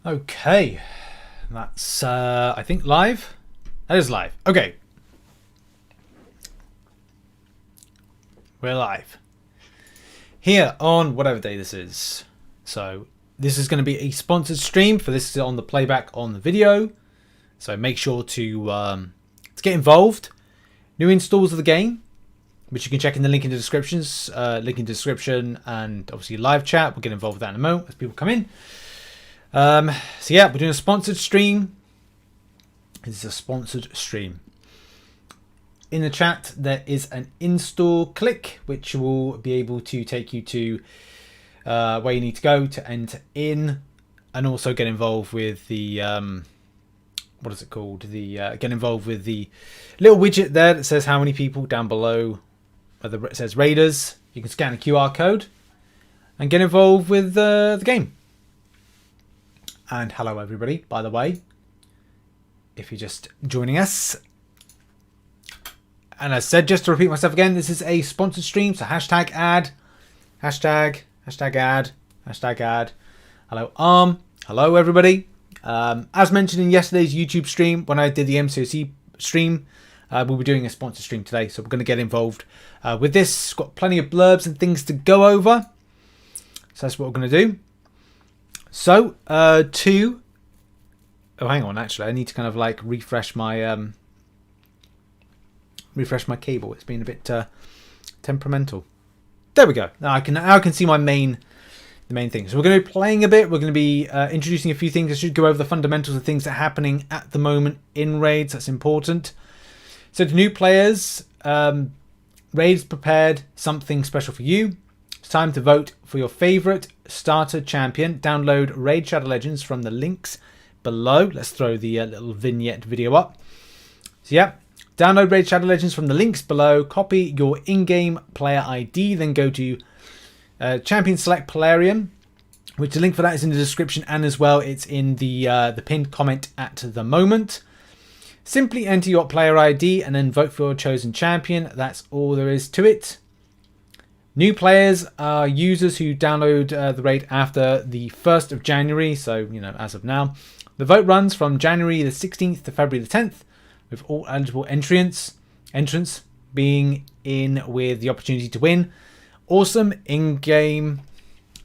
Okay, that's I think live. That is live. Okay, we're live here on whatever day this is. So this is going to be a sponsored stream for this is on the playback on the video. So make sure to get involved. New installs of the game, which you can check in the link in the descriptions, link in the description, and obviously live chat. We'll get involved with that in a moment as people come in. So yeah, we're doing a sponsored stream. This is a sponsored stream. In the chat, there is an install click, which will be able to take you to where you need to go to enter in, and also get involved with the what is it called? The get involved with the little widget there that says how many people down below. Where it says Raiders. You can scan the QR code and get involved with the game. And hello everybody, by the way, if you're just joining us. And as I said, just to repeat myself again, this is a sponsored stream, so hashtag ad, hashtag ad, hashtag ad. Hello hello everybody. As mentioned in yesterday's YouTube stream, when I did the MCOC stream, we'll be doing a sponsored stream today, so we're going to get involved with this. Got plenty of blurbs and things to go over, so that's what we're going to do. So, oh, hang on, actually, I need to kind of like refresh my cable. It's been a bit temperamental. There we go. Now I can see the main thing. So we're going to be playing a bit. We're going to be introducing a few things. I should go over the fundamentals of things that are happening at the moment in raids. That's important. So to new players, raids prepared something special for you. It's time to vote for your favorite starter champion. Download Raid Shadow Legends from the links below. Let's throw the little vignette video up. So yeah, download Raid Shadow Legends from the links below. Copy your in-game player ID. Then go to Champion Select Plarium, which the link for that is in the description, and as well it's in the pinned comment at the moment. Simply enter your player ID and then vote for your chosen champion. That's all there is to it. New players are users who download the raid after the 1st of January, so, you know, as of now. The vote runs from January the 16th to February the 10th, with all eligible entrants being in with the opportunity to win awesome in-game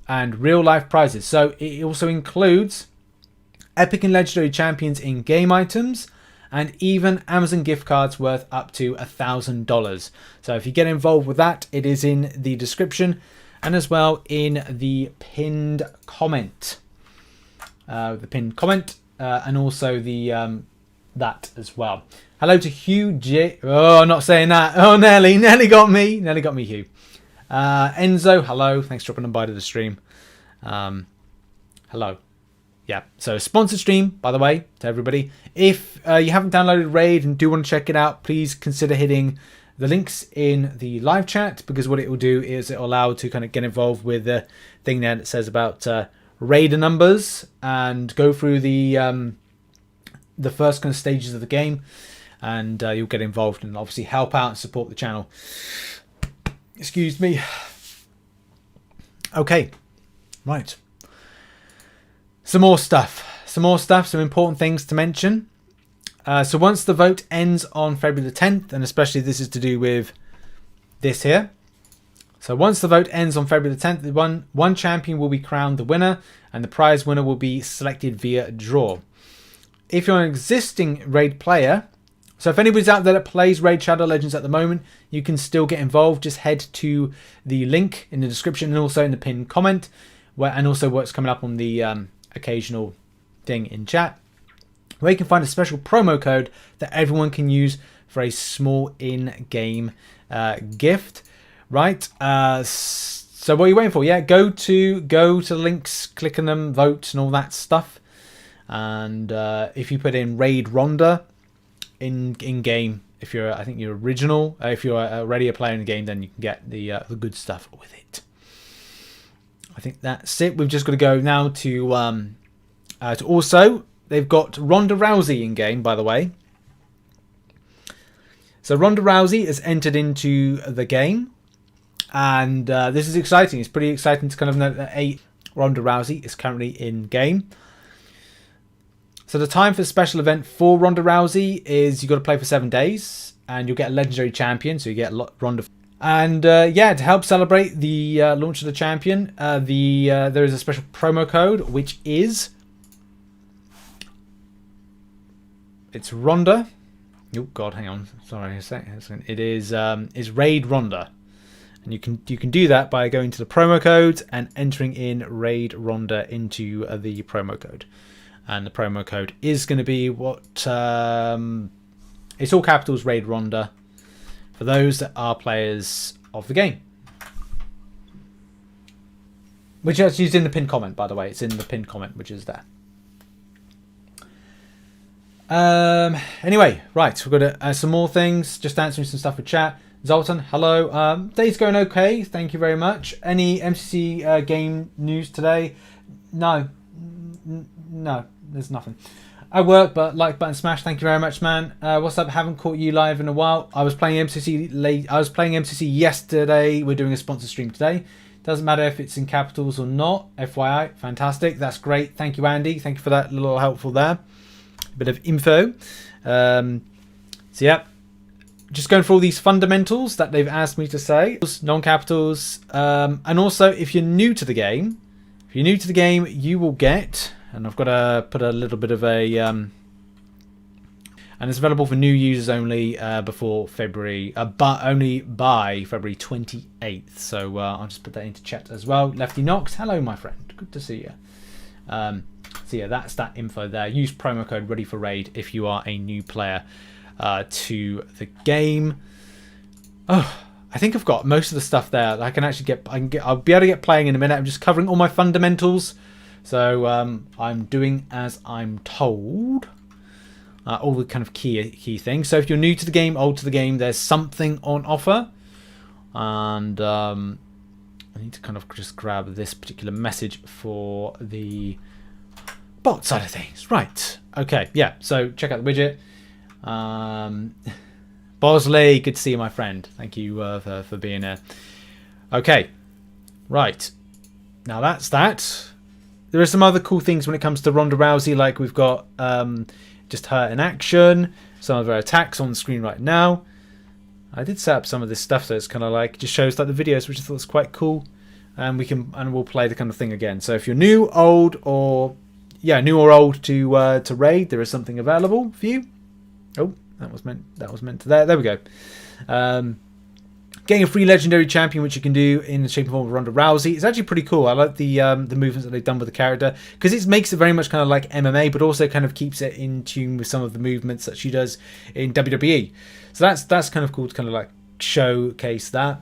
and real-life prizes. So it also includes epic and legendary champions in-game items, and even Amazon gift cards worth up to $1,000. So if you get involved with that, it is in the description and as well in the pinned comment. And also the that as well. Hello to Hugh J. Oh, I'm not saying that. Oh, nearly got me. Nearly got me, Hugh. Enzo, hello. Thanks for dropping by to the stream. Hello. Yeah, so sponsored stream, by the way, to everybody. If you haven't downloaded Raid and do want to check it out, please consider hitting the links in the live chat, because what it will do is it will allow you to kind of get involved with the thing there that says about Raider numbers and go through the first kind of stages of the game, and you'll get involved and obviously help out and support the channel. Excuse me. Okay, right. Some more stuff, some important things to mention. So once the vote ends on February the 10th, and especially this is to do with this here. So once the vote ends on February the 10th, one champion will be crowned the winner, and the prize winner will be selected via draw. If you're an existing Raid player, so if anybody's out there that plays Raid Shadow Legends at the moment, you can still get involved. Just head to the link in the description and also in the pinned comment, and also what's coming up on the occasional thing in chat, where you can find a special promo code that everyone can use for a small in-game gift. Right? So what are you waiting for? Yeah, go to the links, click on them, vote, and all that stuff. And if you put in Raid Ronda in game, if you're original, if you're already a player in the game, then you can get the good stuff with it. I think that's it. We've just got to go now to also, they've got Ronda Rousey in game, by the way. So Ronda Rousey has entered into the game, and this is exciting. It's pretty exciting to kind of know that Ronda Rousey is currently in game. So the time for the special event for Ronda Rousey is you've got to play for 7 days, and you'll get a legendary champion, so you get Ronda. And yeah, to help celebrate the launch of the champion, there is a special promo code, which is it's Ronda. Oh God, hang on, sorry a second. It is Raid Ronda, and you can do that by going to the promo code and entering in Raid Ronda into the promo code. And the promo code is going to be what it's all capitals, Raid Ronda, for those that are players of the game. Which is used in the pinned comment, by the way. It's in the pinned comment, which is there. Anyway, right, we've got some more things. Just answering some stuff with chat. Zoltan, hello. Day's going okay. Thank you very much. Any MCC game news today? No. No, there's nothing. I work, but like button smash. Thank you very much, man. What's up? Haven't caught you live in a while. I was playing MCC late. I was playing MCC yesterday. We're doing a sponsor stream today. Doesn't matter if it's in capitals or not. FYI, fantastic. That's great. Thank you, Andy. Thank you for that little helpful there. A bit of info. So yeah, just going for all these fundamentals that they've asked me to say. Non-capitals, and also if you're new to the game, you will get. And I've got to put a little bit of a... and it's available for new users only before February... but only by February 28th. So I'll just put that into chat as well. Lefty Knox, hello, my friend. Good to see you. So yeah, that's that info there. Use promo code Ready for Raid if you are a new player to the game. Oh, I think I've got most of the stuff there. I can actually I'll be able to get playing in a minute. I'm just covering all my fundamentals. So I'm doing as I'm told, all the kind of key things. So if you're new to the game, old to the game, there's something on offer. And I need to kind of just grab this particular message for the bot side of things. Right. Okay. Yeah. So check out the widget. Bosley, good to see you, my friend. Thank you for being here. Okay. Right. Now that's that. There are some other cool things when it comes to Ronda Rousey, like we've got just her in action, some of her attacks on the screen right now. I did set up some of this stuff, so it's kind of like just shows like the videos, which I thought was quite cool, and we'll play the kind of thing again. So if you're new, old, or old to raid, there is something available for you. Oh, that was meant to there. There we go. Getting a free legendary champion, which you can do in the shape and form of Ronda Rousey, is actually pretty cool. I like the movements that they've done with the character, because it makes it very much kind of like MMA, but also kind of keeps it in tune with some of the movements that she does in WWE. So that's kind of cool to kind of like showcase that.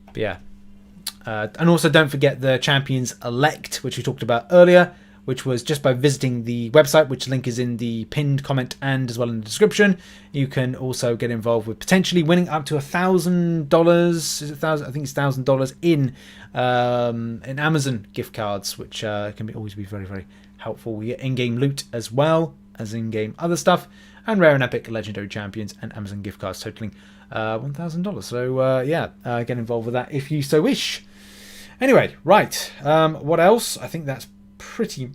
But yeah, and also don't forget the Champions Elect, which we talked about earlier, which was just by visiting the website, which link is in the pinned comment and as well in the description. You can also get involved with potentially winning up to $1,000. Is it $1,000? I think it's $1,000 in Amazon gift cards, which can always be very, very helpful. We get in-game loot as well as in-game other stuff, and rare and epic legendary champions and Amazon gift cards totaling $1,000. So yeah, get involved with that if you so wish. Anyway, right. What else? I think that's pretty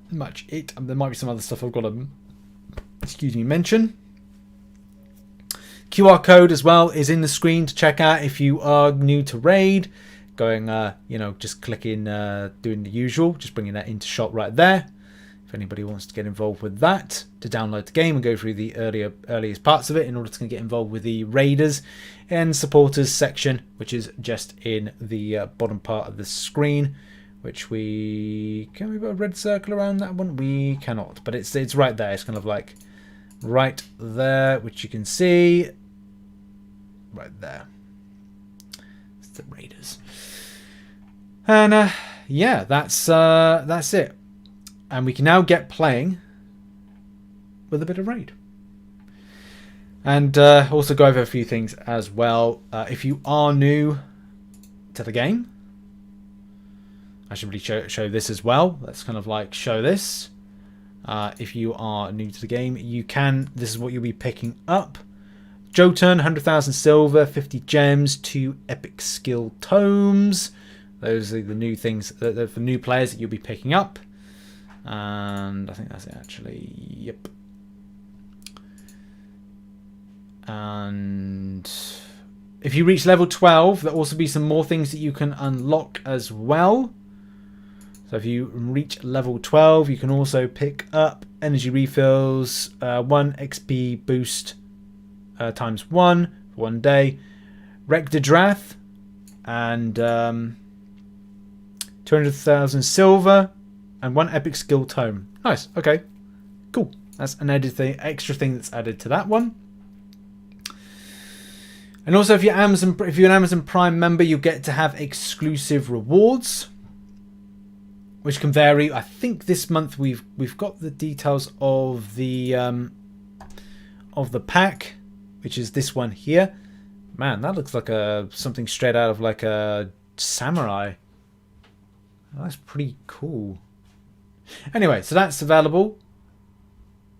much it. There might be some other stuff I've got to mention. QR code as well is in the screen to check out if you are new to raid. Going just clicking doing the usual, just bringing that into shot right there. If anybody wants to get involved with that, to download the game and go through the earliest parts of it in order to get involved with the raiders and supporters section, which is just in the bottom part of the screen. Which can we put a red circle around that one? We cannot, but it's right there. It's kind of like right there, which you can see right there. It's the Raiders, and yeah, that's it. And we can now get playing with a bit of raid, and also go over a few things as well. If you are new to the game, I should really show this as well. Let's kind of like show this. If you are new to the game, this is what you'll be picking up. Jotun, 100,000 silver, 50 gems, 2 epic skill tomes. Those are the new things for new players that you'll be picking up. And I think that's it actually. Yep. And if you reach level 12, there'll also be some more things that you can unlock as well. So if you reach level 12, you can also pick up energy refills, 1 XP boost times 1 for 1 day, Wreck the Drath, and 200,000 silver, and 1 epic skill tome. Nice. Okay. Cool. That's an extra thing that's added to that one. And also, if you're an Amazon Prime member, you get to have exclusive rewards, which can vary. I think this month we've got the details of the pack, which is this one here. Man, that looks like something straight out of like a samurai. That's pretty cool. Anyway, so that's available.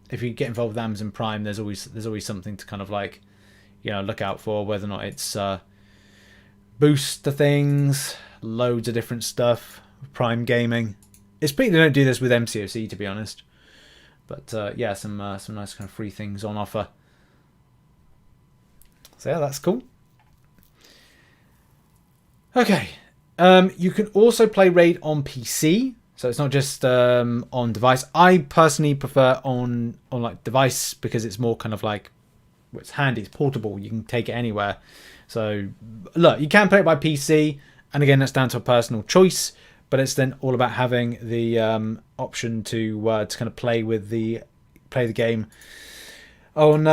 If you get involved with Amazon Prime, there's always something to kind of like, look out for, whether or not it's boost to things, loads of different stuff. Prime gaming. It's pretty. They don't do this with MCOC, to be honest. But yeah, some nice kind of free things on offer. So yeah, that's cool. Okay, you can also play Raid on PC, so it's not just on device. I personally prefer on like device because it's more kind of like, it's handy, it's portable, you can take it anywhere. So look, you can play it by PC, and again, that's down to a personal choice. But it's then all about having the option to kind of play the game on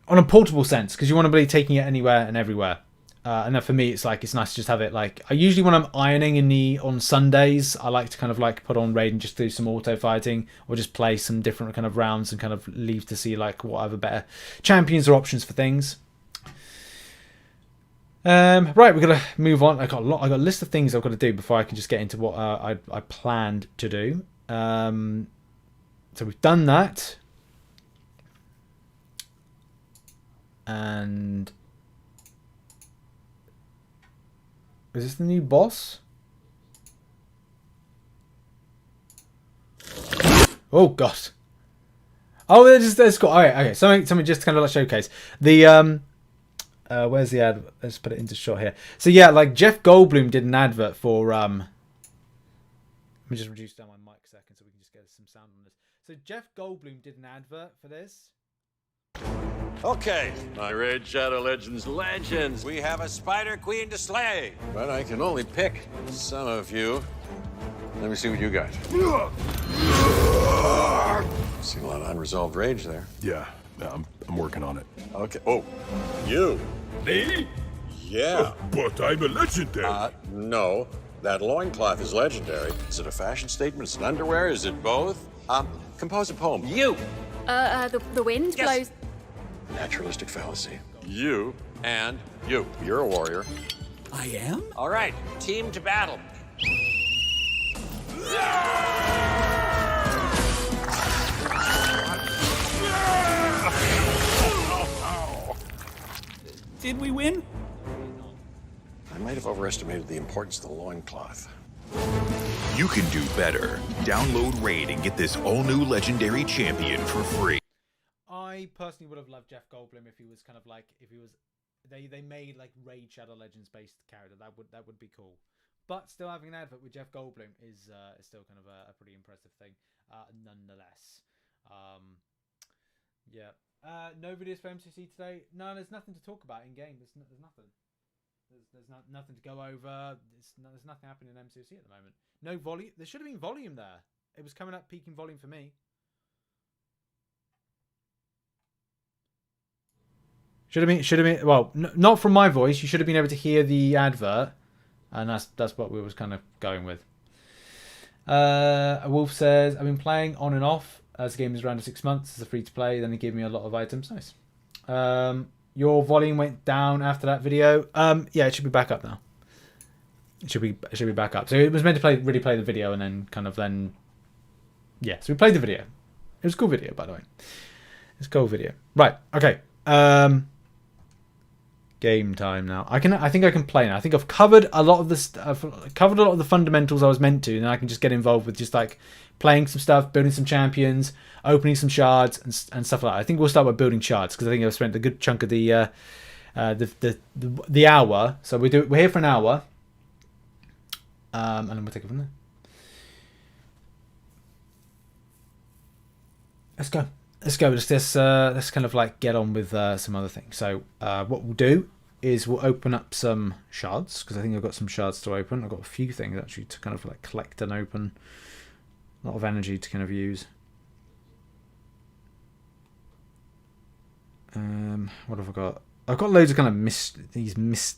a portable sense, because you want to be taking it anywhere and everywhere. And then for me, it's nice to just have it. Like, I usually, when I'm ironing on Sundays, I like to kind of like put on Raid and just do some auto fighting, or just play some different kind of rounds and kind of leave to see like what other better champions or options for things. Right, we're gonna move on. I got a list of things I've got to do before I can just get into what I planned to do. So we've done that, and is this the new boss? Oh god! Oh, there's got. Okay. Something just to kind of like showcase the where's the ad? Let's put it into shot here. So yeah, like Jeff Goldblum did an advert for Let me just reduce down my mic a second so we can just get some sound on this. So Jeff Goldblum did an advert for this. Okay, my Raid Shadow Legends legends. We have a Spider Queen to slay. But I can only pick some of you. Let me see what you got. See a lot of unresolved rage there. Yeah, I'm working on it. Okay. Oh, you. Me? Yeah. But I'm a legendary. No. That loincloth is legendary. Is it a fashion statement? Is it underwear? Is it both? Compose a poem. You. The wind blows. Naturalistic fallacy. You and you. You're a warrior. I am? All right, team to battle. Did we win? I might have overestimated the importance of the loincloth. You can do better. Download Raid and get this all-new legendary champion for free. I personally would have loved Jeff Goldblum if he was kind of like, they made like Raid Shadow Legends based character. That would be cool. But still having an advert with Jeff Goldblum is still kind of a pretty impressive thing, nonetheless. Yeah. No videos for MCC today. No, there's nothing to talk about in game. There's nothing. There's nothing to go over. There's nothing happening in MCC at the moment. No volume. There should have been volume there. It was coming up peaking volume for me. Should have been. Well, not from my voice. You should have been able to hear the advert, and that's what we was kind of going with. A Wolf says, I've been playing on and off as the game is around 6 months. It's a free to play. Then they give me a lot of items. Nice. Your volume went down after that video. Yeah, it should be back up now. It should be back up. So it was meant to really play the video, and then yeah. So we played the video. It was a cool video, by the way. It's a cool video. Right. Okay. Game time now. I think I can play now. I think I've covered a lot of this. I've covered a lot of the fundamentals I was meant to, and I can just get involved with just like playing some stuff, building some champions, opening some shards, and stuff like that. I think we'll start by building shards because I think I've spent a good chunk of the hour. So we're here for an hour, and then we'll take it from there. Let's go. Let's kind of like get on with some other things. So what we'll do is we'll open up some shards because I think I've got some shards to open. I've got a few things actually to kind of like collect and open. A lot of energy to kind of use. What have I got? I've got loads of kind of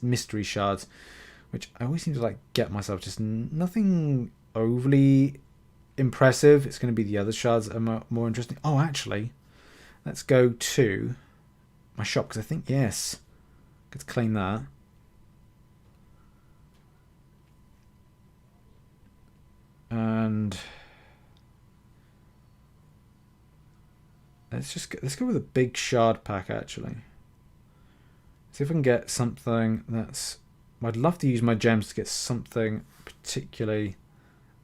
mystery shards, which I always seem to like get myself. Just nothing overly impressive. It's going to be the other shards that are more interesting. Oh, actually, let's go to my shop because I think yes, get to claim that. And let's go with a big shard pack actually. See if I can get something that's. I'd love to use my gems to get something particularly.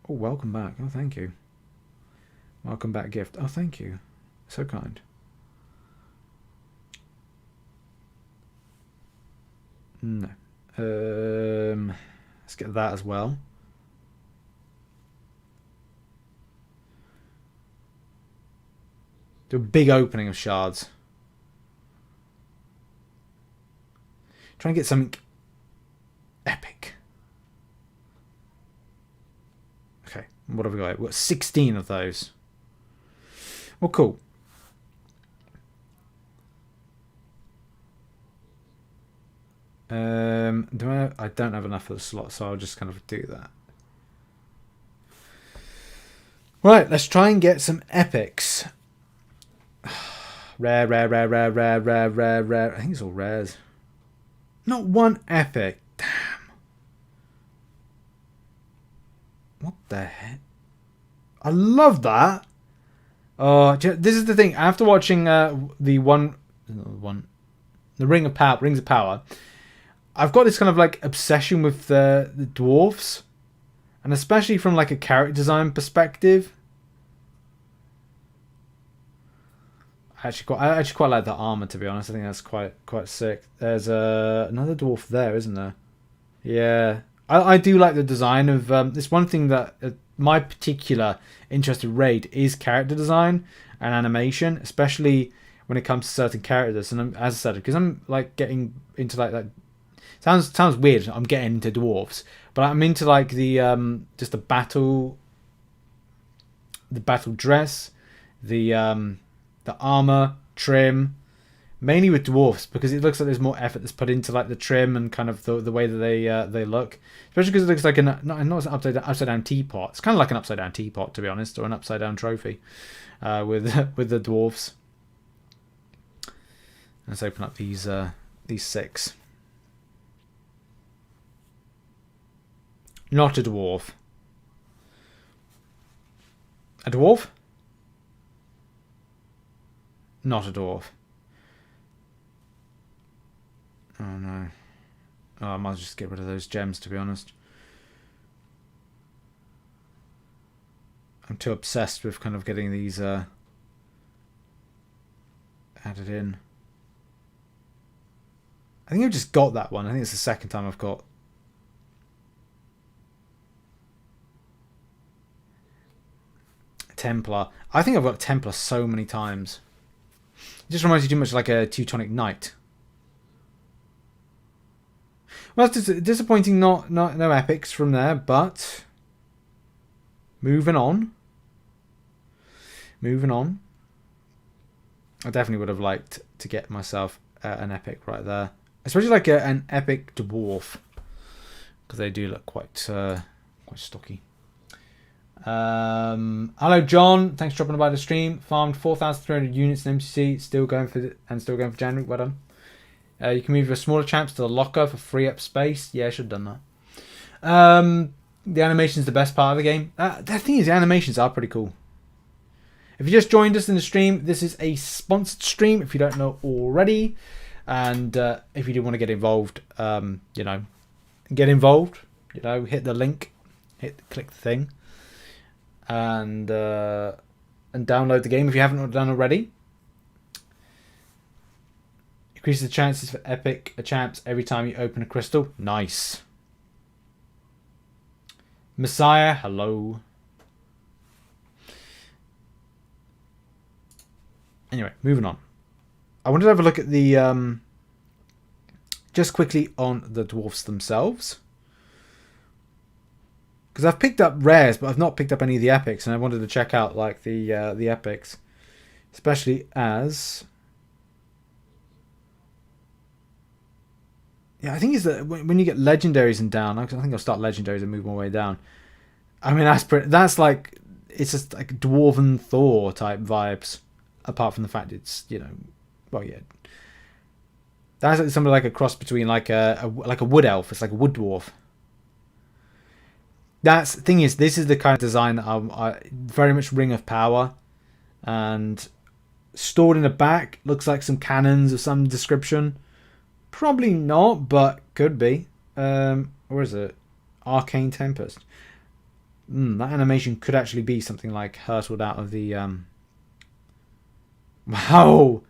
Oh, welcome back. Oh, thank you. Welcome back gift. Oh, thank you. So kind. No. Let's get that as well. Do a big opening of shards. Try and get something epic. Okay, what have we got? We've got 16 of those. Well, cool. I don't have enough of the slot, so I'll just kind of do that. Right, let's try and get some epics. Rare. I think it's all rares. Not one epic. Damn. What the heck? I love that. Oh, this is the thing. After watching the Rings of Power, I've got this kind of like obsession with the dwarfs, and especially from like a character design perspective. I actually quite like the armor, to be honest. I think that's quite sick. There's another dwarf there, isn't there? Yeah, I do like the design of. It's one thing that my particular interest in Raid is character design and animation, especially when it comes to certain characters. And as I said, because I'm like getting into like that. Sounds weird. I'm getting into dwarves, but I'm into like the just the battle dress, the armor trim, mainly with dwarfs because it looks like there's more effort that's put into like the trim and kind of the way that they look, especially because it looks like not an upside down teapot. It's kind of like an upside down teapot, to be honest, or an upside down trophy with the dwarfs. Let's open up these 6. Not a dwarf. A dwarf? Not a dwarf. Oh no. Oh, I might just get rid of those gems, to be honest. I'm too obsessed with kind of getting these added in. I think I've just got that one. I think it's the second time I've got. Templar. I think I've got Templar so many times. It just reminds you too much like a Teutonic Knight. Well, it's disappointing no epics from there, but moving on. I definitely would have liked to get myself an epic right there. Especially like an epic dwarf. Because they do look quite stocky. Hello John, thanks for dropping by the stream. Farmed 4,300 units in MCC, still going for January. Well done. You can move your smaller champs to the locker for free up space. Yeah, I should have done that. The animation's the best part of the game. The thing is, the animations are pretty cool. If you just joined us in the stream, this is a sponsored stream if you don't know already. And if you do want to get involved, you know, get involved. You know, hit the link, click the thing, and download the game if you haven't done already. Increases the chances for epic champs every time you open a crystal. Nice. Messiah, hello. Anyway, moving on. I wanted to have a look at the just quickly on the dwarfs themselves, because I've picked up rares, but I've not picked up any of the epics, and I wanted to check out like the epics, especially as I think it's that when you get legendaries and down. I think I'll start legendaries and move my way down. I mean that's like it's just like dwarven Thor type vibes. Apart from the fact it's, you know, well, yeah, that's like something like a cross between like a wood elf. It's like a wood dwarf. That's the thing is, this is the kind of design that I very much Ring of Power, and stored in the back looks like some cannons of some description. Probably not, but could be. Where is it? Arcane Tempest. That animation could actually be something like hurtled out of the Wow!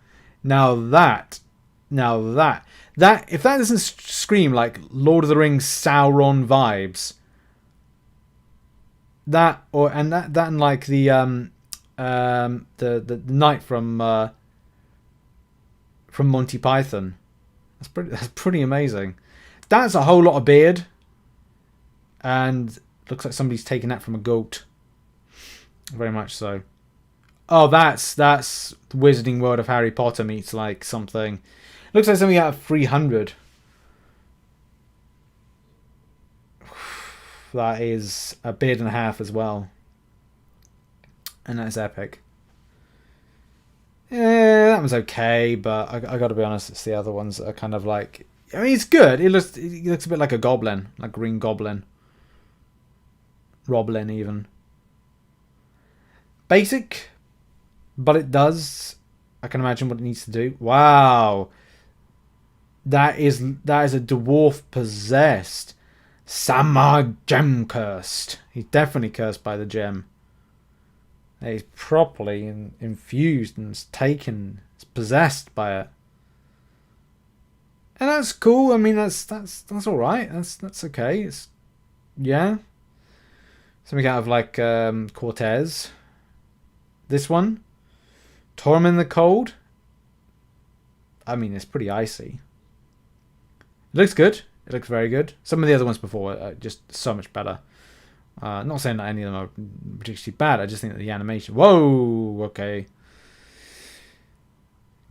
Now that if that doesn't scream like Lord of the Rings Sauron vibes, that and like the knight from Monty Python, that's pretty amazing. That's a whole lot of beard, and looks like somebody's taken that from a goat. Very much so. Oh, that's the Wizarding World of Harry Potter meets like something. Looks like something out of 300. That is a beard and a half as well. And that's epic. Yeah, that was okay, but I got to be honest, it's the other ones that are kind of like... I mean, it's good. It looks a bit like a goblin. Like Green Goblin. Roblin, even. Basic... But it does. I can imagine what it needs to do. Wow. That is a dwarf possessed. Samar gem cursed. He's definitely cursed by the gem. He's properly infused and taken. It's possessed by it. And that's cool. I mean, that's all right. That's okay. It's yeah. Something out of like Cortez. This one. Torment the Cold. I mean, it's pretty icy. It looks good. It looks very good. Some of the other ones before are just so much better. Not saying that any of them are particularly bad. I just think that the animation... Whoa! Okay.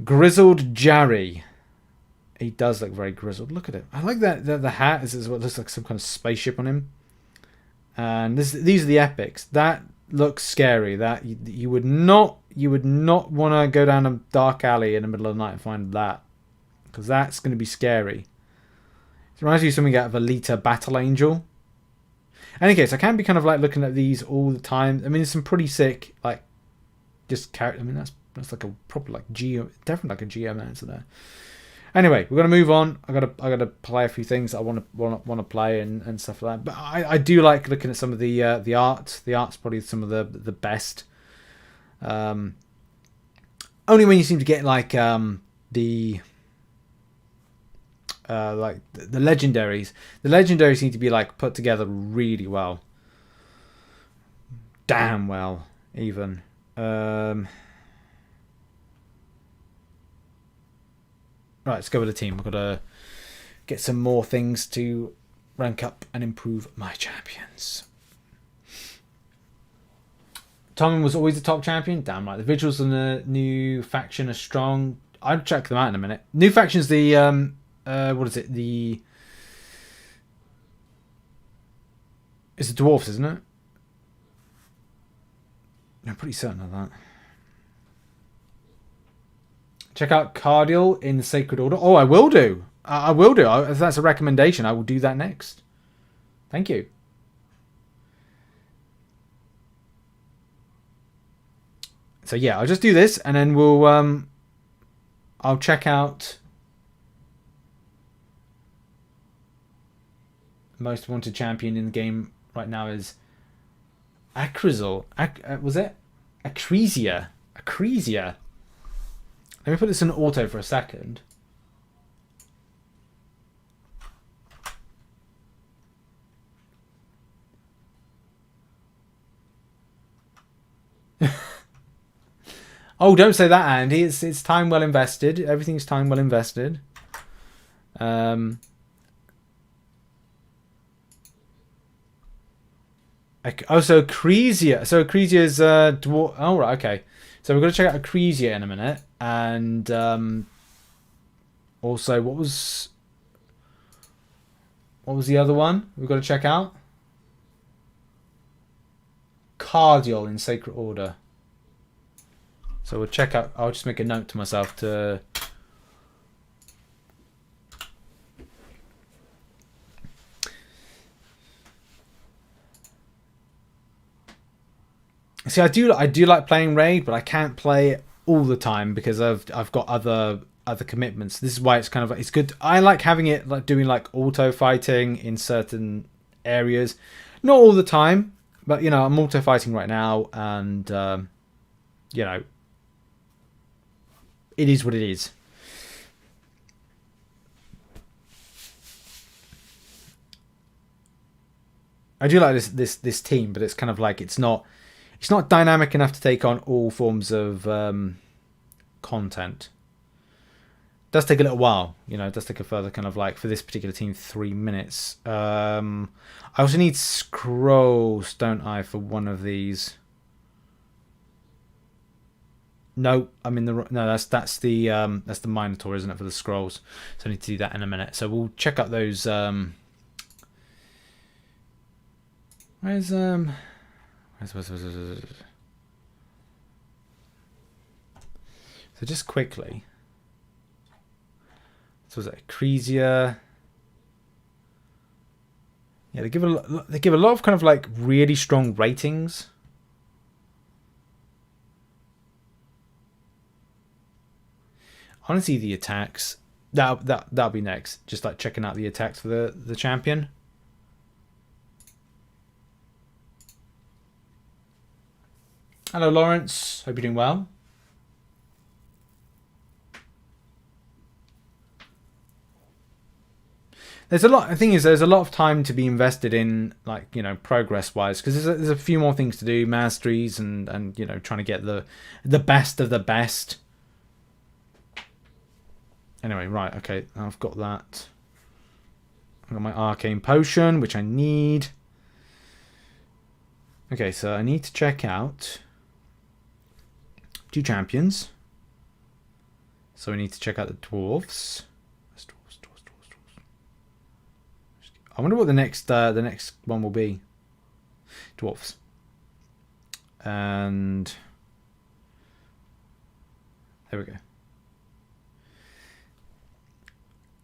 Grizzled Jarry. He does look very grizzled. Look at it. I like that the hat is what looks like some kind of spaceship on him. And these are the epics. That looks scary. That you would not want to go down a dark alley in the middle of the night and find that, because that's going to be scary. It reminds me of something out of Alita Battle Angel. In any case, I can be kind of like looking at these all the time. I mean, there's some pretty sick like just character. I mean, that's like a proper like definitely like a GM answer there. Anyway, we're gonna move on. I gotta play a few things that I want to play and stuff like that. But I do like looking at some of the art. The art's probably some of the best. Only when you seem to get like the legendaries. The legendaries seem to be like put together really well. Damn well, even. Right, let's go with the team. We've got to get some more things to rank up and improve my champions. Tommen was always the top champion. Damn right. The visuals on the new faction are strong. I'll check them out in a minute. New faction's the what is it? It's the dwarfs, isn't it? I'm pretty certain of that. Check out Cardial in the Sacred Order. Oh, I will do. I will do. If that's a recommendation, I will do that next. Thank you. So yeah, I'll just do this, and then we'll I'll check out most wanted champion in the game right now is Acrizal. Was it? Acrizia. Acrizia. Let me put this in auto for a second. Oh, don't say that, Andy. It's time well invested. Everything's time well invested. Oh, so Acrizia. So Acrisia's dwarf. Oh, right, okay. So we're going to check out Acrizia in a minute. And also, what was the other one we've got to check out? Cardial in Sacred Order. So we'll check out. I'll just make a note to myself to. See, I do like playing Raid, but I can't play it all the time because I've got other commitments. This is why it's kind of it's good. I like having it like doing like auto fighting in certain areas, not all the time, but you know I'm auto fighting right now, and you know. It is what it is. I do like this team, but it's kind of like it's not dynamic enough to take on all forms of content. It does take a little while, you know. It does take a further kind of like for this particular team 3 minutes. I also need scrolls, don't I, for one of these? No, I'm in the no. That's the Minotaur, isn't it, for the scrolls? So I need to do that in a minute. So we'll check out those. Where's so just quickly. So was that Acrizia? Yeah, they give a lot of kind of like really strong ratings. I want to see the attacks. That'll be next. Just like checking out the attacks for the champion. Hello, Lawrence. Hope you're doing well. There's a lot. The thing is, there's a lot of time to be invested in, like, you know, progress-wise, because there's a few more things to do, masteries, and you know, trying to get the best of the best. Anyway, right, okay, I've got that. I've got my arcane potion, which I need. Okay, so I need to check out 2 champions. So we need to check out the dwarves. Dwarves. I wonder what the next one will be. Dwarves. And there we go.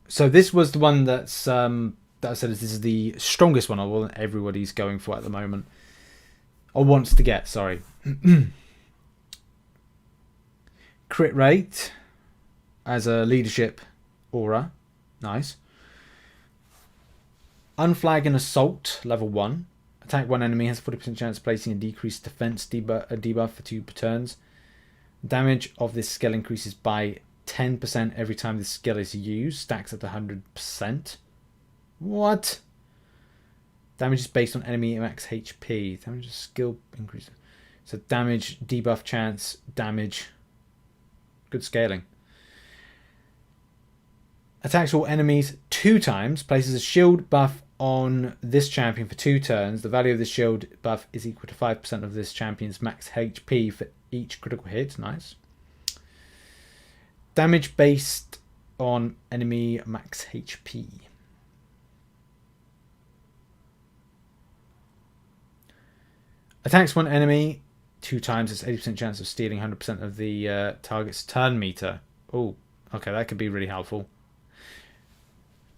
So this was the one that's that I said this is the strongest one of all that everybody's going for at the moment. Or wants to get, sorry. Crit rate as a leadership aura. Nice. Unflag and assault, level 1. Attack one enemy has a 40% chance of placing a decreased defense debuff for 2 turns. Damage of this skill increases by 10% every time this skill is used. Stacks at 100%. What? Damage is based on enemy max HP. Damage is skill increase. So damage, debuff chance, damage. Good scaling. Attacks all enemies 2 times. Places a shield buff on this champion for 2 turns. The value of the shield buff is equal to 5% of this champion's max HP for each critical hit. Nice. Damage based on enemy max HP. Attacks one enemy 2 times. It's 80% chance of stealing 100% of the target's turn meter. Oh, okay, that could be really helpful.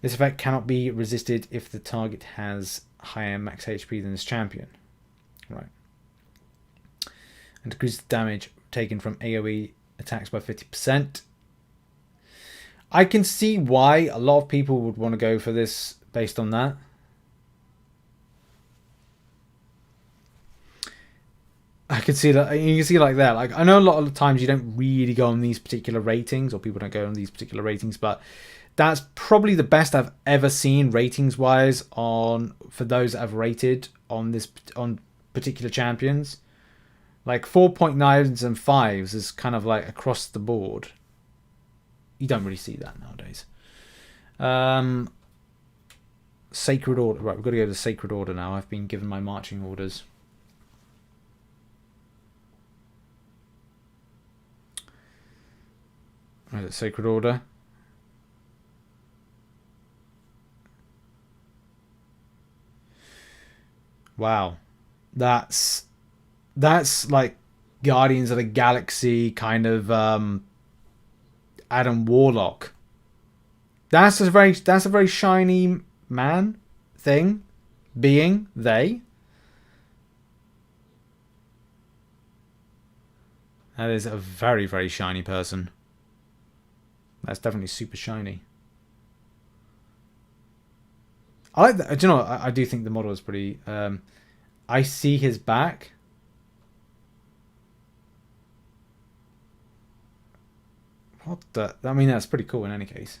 This effect cannot be resisted if the target has higher max HP than this champion. Right. And decreases the damage taken from AoE attacks by 50%. I can see why a lot of people would want to go for this based on that. I could see that. You can see like that. Like I know a lot of the times you don't really go on these particular ratings, or people don't go on these particular ratings, but that's probably the best I've ever seen ratings wise on for those that have rated on particular champions. Like 4.9s and 5s is kind of like across the board. You don't really see that nowadays. Sacred Order. Right, we've got to go to Sacred Order now. I've been given my marching orders. Right, at Sacred Order. Wow. That's like Guardians of the Galaxy kind of Adam Warlock. That's a very shiny man thing. Being they. That is a very, very shiny person. That's definitely super shiny. I like that. Do you know what? I do think the model is pretty... I see his back. What the... I mean, that's pretty cool in any case.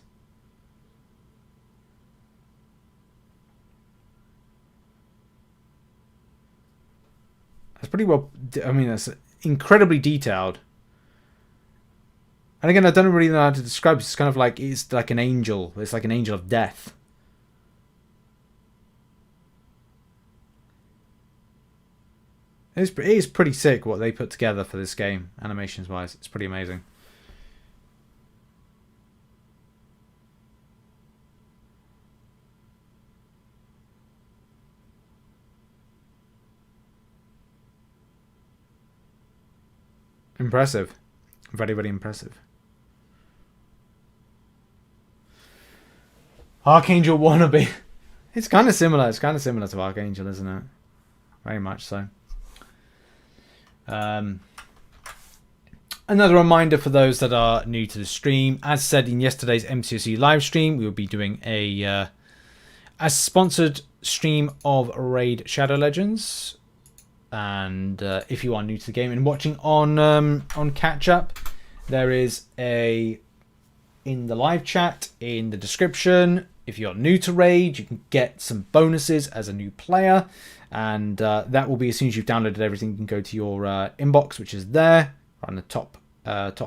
That's pretty well... I mean, that's incredibly detailed. And again, I don't really know how to describe it. It's kind of like... It's like an angel. It's like an angel of death. It is pretty sick what they put together for this game, animations-wise. It's pretty amazing. Impressive. Very, very impressive. Archangel wannabe. It's kind of similar. It's kind of similar to Archangel, isn't it? Very much so. Another reminder for those that are new to the stream. As said in yesterday's MCOC live stream, we will be doing a sponsored stream of Raid Shadow Legends. And if you are new to the game and watching on catch up, there is in the live chat in the description. If you're new to Raid, you can get some bonuses as a new player, and that will be as soon as you've downloaded everything. You can go to your inbox, which is there on the top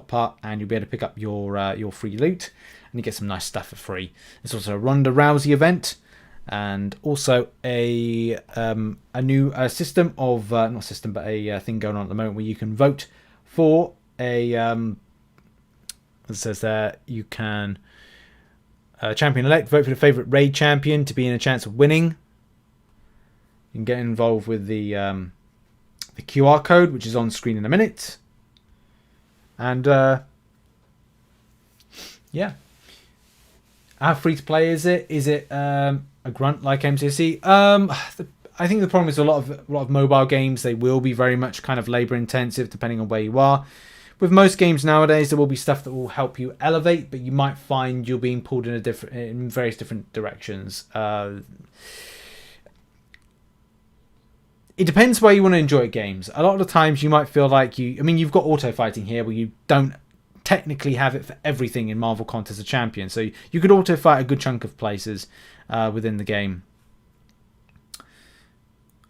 part, and you'll be able to pick up your free loot, and you get some nice stuff for free. There's also a Ronda Rousey event, and also a new system of not system, but a thing going on at the moment where you can vote for a as it says there, you can champion elect, vote for the favorite raid champion to be in a chance of winning. You can get involved with the QR code, which is on screen in a minute. And yeah, how free to play is it? Is it a grunt like MCC? I think the problem is a lot of mobile games, they will be very much kind of labor intensive depending on where you are. With most games nowadays, there will be stuff that will help you elevate, but you might find you're being pulled in various different directions. It depends where you want to enjoy games. A lot of the times you might feel like you've got auto fighting here where you don't technically have it for everything in Marvel Contest of Champions. So you could auto fight a good chunk of places within the game.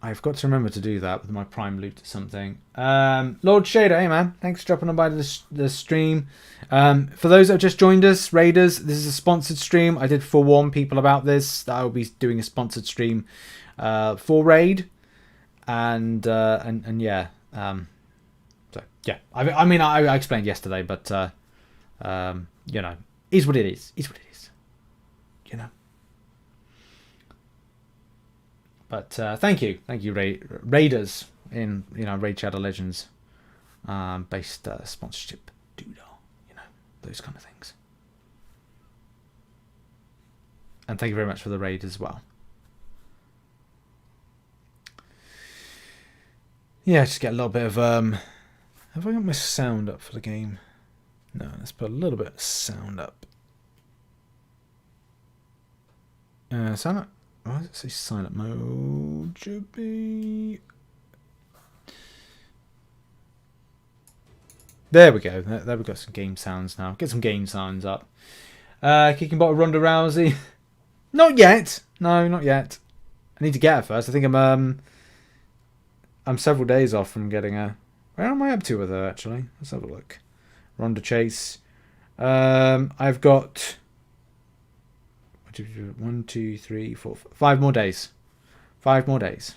I've got to remember to do that with my Prime loot or something. Lord Shader, hey man, thanks for dropping on by the stream. For those that have just joined us, Raiders, this is a sponsored stream. I did forewarn people about this, that I will be doing a sponsored stream for Raid. And yeah. So yeah, I mean I explained yesterday, but you know, is what it is. Is what it is. You know. But thank you, Raiders in Raid Shadow Legends based sponsorship doodle, those kind of things. And thank you very much for the raid as well. Yeah, just get a little bit of have I got my sound up for the game? No, let's put a little bit of sound up. Sound up. Why does it say silent mode? Should be. There we go. There we got some game sounds now. Get some game sounds up. Kicking bot Ronda Rousey. Not yet. No, not yet. I need to get her first. I think I'm several days off from getting her. Where am I up to with her, actually? Let's have a look. Ronda Chase. I've got 1, 2, 3, 4, 5 more days. 5 more days.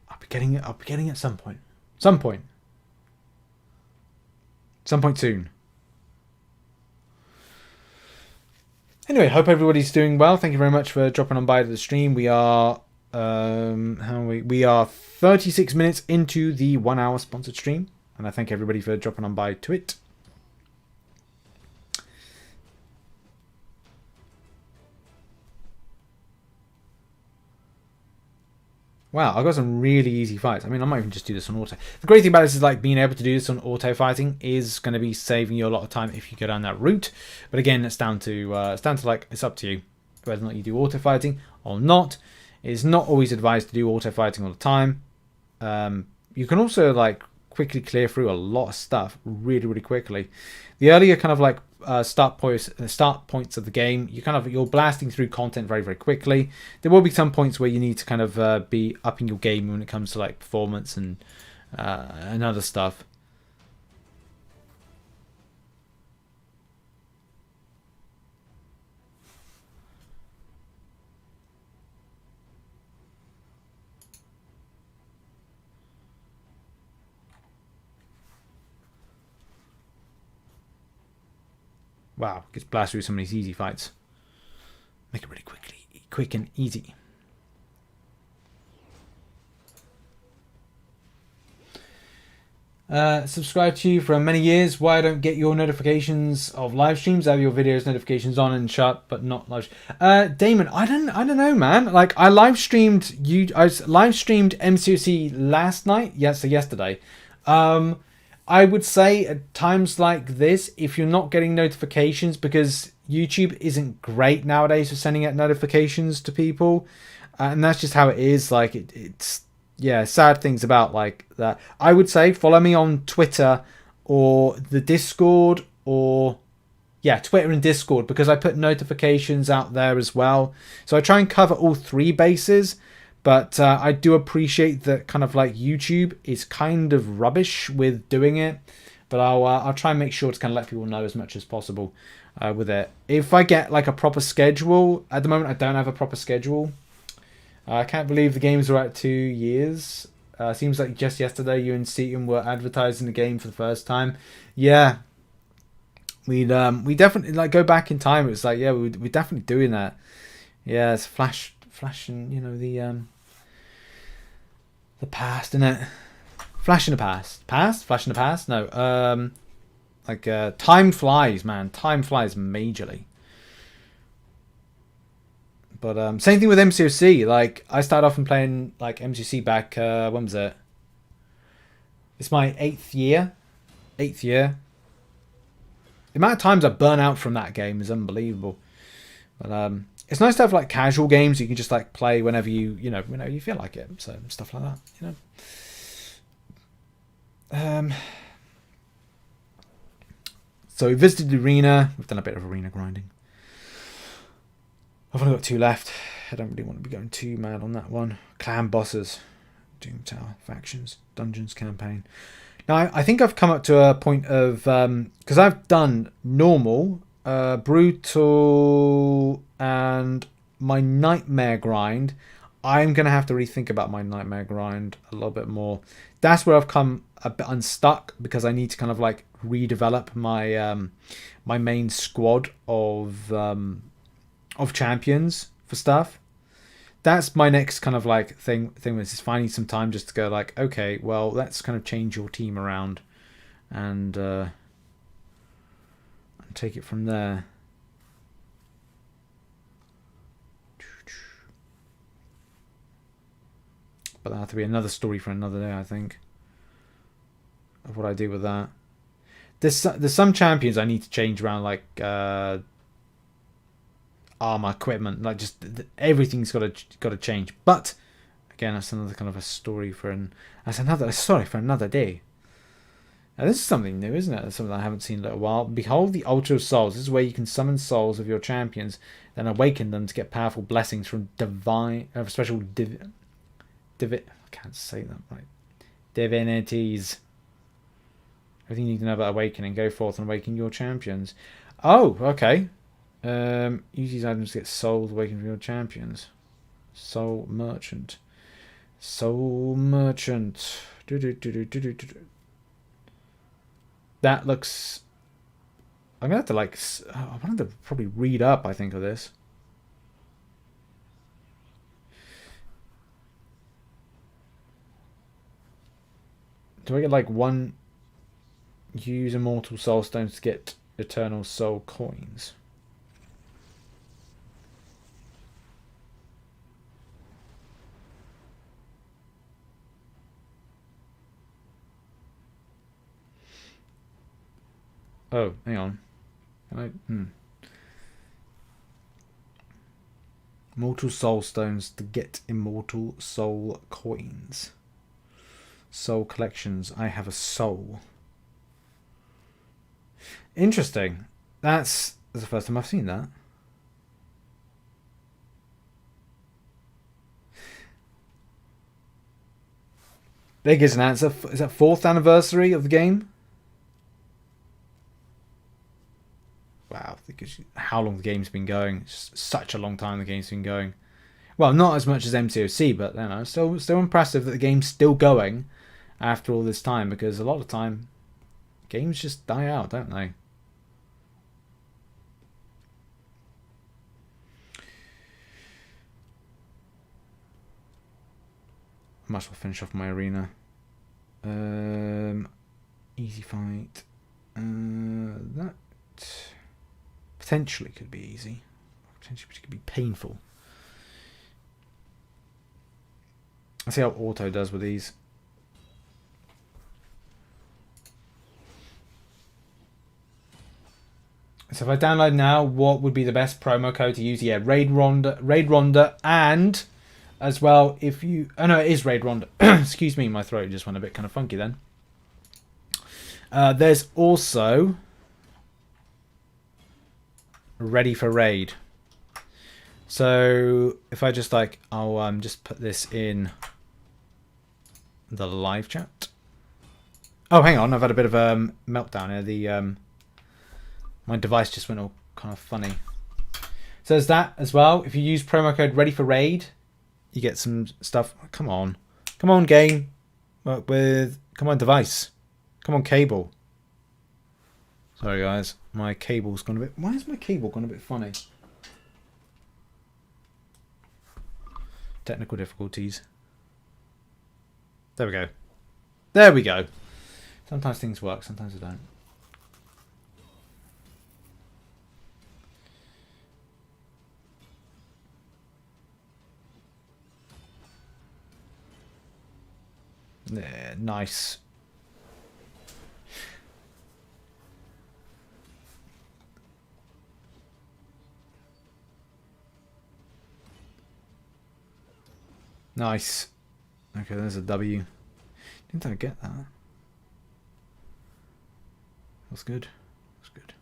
I'll be getting it at some point. Some point soon. Anyway, hope everybody's doing well. Thank you very much for dropping on by to the stream. We are we are 36 minutes into the 1 hour sponsored stream, and I thank everybody for dropping on by to it. Wow, I got some really easy fights. I mean, I might even just do this on auto. The great thing about this is like being able to do this on auto fighting is going to be saving you a lot of time if you go down that route. But again, it's down to like, it's up to you whether or not you do auto fighting or not. It's not always advised to do auto fighting all the time. You can also like quickly clear through a lot of stuff really quickly. The earlier kind of like start points of the game, you're blasting through content very quickly. There will be some points where you need to kind of be upping your game when it comes to like performance and other stuff. Wow, gets blast through some of these easy fights. Make it really quick and easy. Subscribe to you for many years. Why I don't get your notifications of live streams? I have your videos notifications on and shut, but not live. Damon, I don't know, man. Like I live streamed MCOC last night. Yes, so yesterday. I would say at times like this, if you're not getting notifications, because YouTube isn't great nowadays for sending out notifications to people, and that's just how it is. Like it's sad things about like that. I would say follow me on Twitter or the Discord, or Twitter and Discord, because I put notifications out there as well. So I try and cover all 3 bases. But I do appreciate that kind of like YouTube is kind of rubbish with doing it. But I'll try and make sure to kind of let people know as much as possible with it. If I get like a proper schedule, at the moment I don't have a proper schedule. I can't believe the games are out 2 years. Seems like just yesterday you and Seaton were advertising the game for the first time. Yeah. We definitely like go back in time. It was like, we're definitely doing that. Yeah, it's flashing, you know, the past, innit? Flash in the past. Flash in the past? No. Time flies, man. Time flies majorly. But same thing with MCOC. Like I started off and playing like MCOC back. When was it? It's my 8th year. 8th year. The amount of times I burn out from that game is unbelievable. But it's nice to have like casual games you can just like play whenever you feel like it. So stuff like that, you know. So we visited the arena. We've done a bit of arena grinding. I've only got 2 left. I don't really want to be going too mad on that one. Clan bosses, Doom Tower, factions, dungeons, campaign. Now I think I've come up to a point of because I've done normal, brutal, and my nightmare grind. I'm gonna have to rethink about my nightmare grind a little bit more. That's where I've come a bit unstuck, because I need to kind of like redevelop my my main squad of champions for stuff. That's my next kind of like thing is finding some time just to go like, okay, well, let's kind of change your team around and take it from there. But that'll have to be another story for another day, I think, of what I do with that. There's some champions I need to change around, like armor, equipment, like just everything's got to change. But Again, that's another kind of a story for another day. Now, this is something new, isn't it? That's something I haven't seen in a little while. Behold the altar of souls. This is where you can summon souls of your champions, then awaken them to get powerful blessings from I can't say that right. Divinities. Everything you need to know about awakening. Go forth and awaken your champions. Oh, okay. Use these items to get souls awakened from your champions. Soul merchant. Soul merchant. That looks... I'm going to have to I wanted to probably read up, I think, of this. Do I get like one... Use immortal soul stones to get eternal soul coins? Oh, hang on. Can I... Immortal soul stones to get immortal soul coins. Soul collections. I have a soul. Interesting. That's the first time I've seen that. There gives an answer. Is that 4th anniversary of the game? Wow, because how long the game's been going. It's such a long time the game's been going. Well, not as much as MCOC, but you know, still impressive that the game's still going after all this time, because a lot of time games just die out, don't they? I might as well finish off my arena. Easy fight. That potentially could be easy. Potentially could be painful. Let's see how auto does with these. So if I download now, what would be the best promo code to use? Yeah, Raid Ronda, and as well, if you... Oh no, it is Raid Ronda. Excuse me, my throat just went a bit kind of funky then. There's also Ready for Raid. So if I just like, I'll just put this in the live chat. Oh, hang on, I've had a bit of a meltdown here. The my device just went all kind of funny. So there's that as well. If you use promo code Ready for Raid, you get some stuff. Come on, game. Work with. Come on, device. Come on, cable. Sorry guys, my cable's gone a bit... Why is my cable gone a bit funny? Technical difficulties. There we go. There we go. Sometimes things work, sometimes they don't. Yeah, nice. Nice. Okay, there's a W. Didn't I get that? That's good. That's good.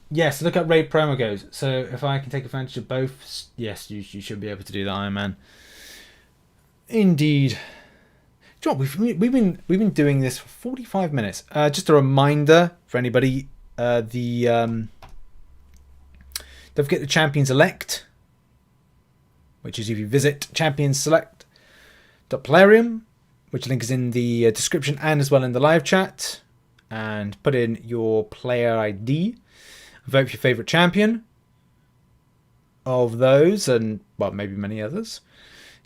Yes, look at raid promo codes. So if I can take advantage of both, yes, you should be able to do that, Iron Man. Indeed. Do you know what, we've been doing this for 45 minutes. Just a reminder for anybody, don't forget the Champions Elect, which is if you visit championsselect.plarium, which link is in the description and as well in the live chat, and put in your player ID, vote for your favourite champion of those, and well, maybe many others.